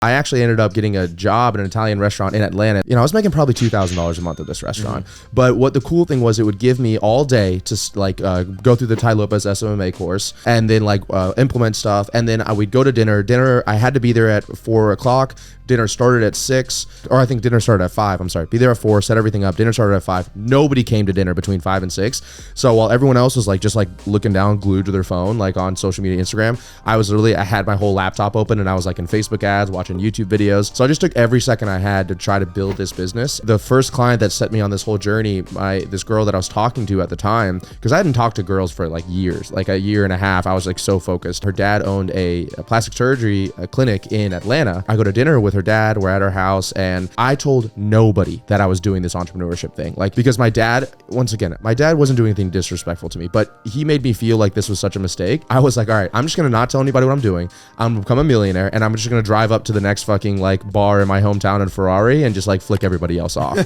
I actually ended up getting a job in an Italian restaurant in Atlanta. You know, I was making probably $2,000 a month at this restaurant. But what the cool thing was, it would give me all day to like go through the Tai Lopez SMMA course and then like implement stuff. And then I would go to dinner. I had to be there at 4 o'clock. Dinner started at 6, or I think dinner started at 5. I'm sorry. Be there at 4, set everything up. Dinner started at 5. Nobody came to dinner between 5 and 6. So while everyone else was like just like looking down, glued to their phone, like on social media, Instagram, I had my whole laptop open and I was like in Facebook ads, watching YouTube videos. So I just took every second I had to try to build this business. The first client that set me on this whole journey, this girl that I was talking to at the time, because I hadn't talked to girls for like years, like a year and a half. I was like so focused. Her dad owned a plastic surgery clinic in Atlanta. I go to dinner with her dad. We're at her house, and I told nobody that I was doing this entrepreneurship thing. Like, because my dad wasn't doing anything disrespectful to me, but he made me feel like this was such a mistake. I was like, all right, I'm just gonna not tell anybody what I'm doing. I'm gonna become a millionaire, and I'm just gonna drive up to the next fucking like bar in my hometown in Ferrari and just like flick everybody else off.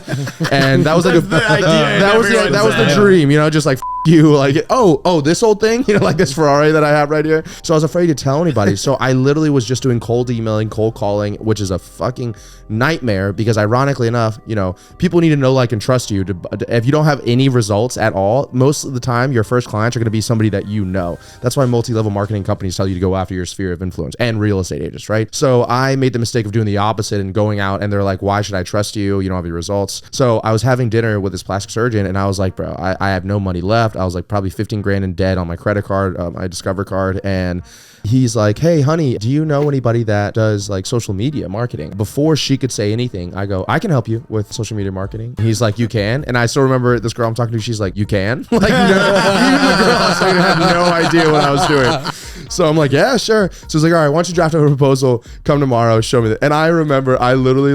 And that was like that was the dream, you know, just like you, like, oh, this old thing, you know, like this Ferrari that I have right here. So I was afraid to tell anybody. So I literally was just doing cold emailing, cold calling, which is a fucking nightmare, because ironically enough, you know, people need to know, like, and trust you. If you don't have any results at all, most of the time your first clients are going to be somebody that you know. That's why multi-level marketing companies tell you to go after your sphere of influence, and real estate agents, right? So I made the mistake of doing the opposite and going out, and they're like, why should I trust you? You don't have your results. So I was having dinner with this plastic surgeon, and I was like, bro, I have no money left. I was like probably 15 grand in debt on my credit card, my Discover card. And he's like, hey, honey, do you know anybody that does like social media marketing? Before she could say anything, I go, I can help you with social media marketing. He's like, you can? And I still remember this girl I'm talking to, she's like, you can? Like, even the girl I was talking to had no idea what I was doing. So I'm like, yeah, sure. So he's like, all right, why don't you draft up a proposal, come tomorrow, show me that. And I remember I literally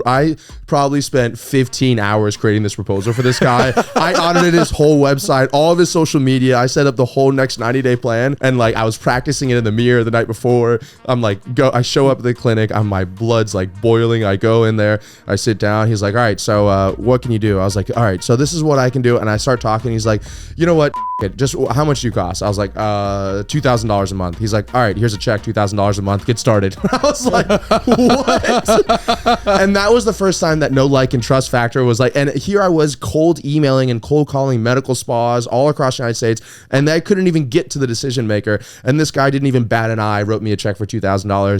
I probably spent 15 hours creating this proposal for this guy. I audited his whole website, all of his social media. I set up the whole next 90-day plan. And like, I was practicing it in the mirror the night before. I'm like, I show up at the clinic. My blood's like boiling. I go in there, I sit down. He's like, all right, so what can you do? I was like, all right, so this is what I can do. And I start talking. He's like, you know what? Just how much do you cost? I was like, $2,000 a month. He's like, all right, here's a check, $2,000 a month. Get started. I was like, what? And that was the first time that no like and trust factor was like, and here I was cold emailing and cold calling medical spas all across the United States, and I couldn't even get to the decision maker. And this guy didn't even bat an eye, wrote me a check for $2,000.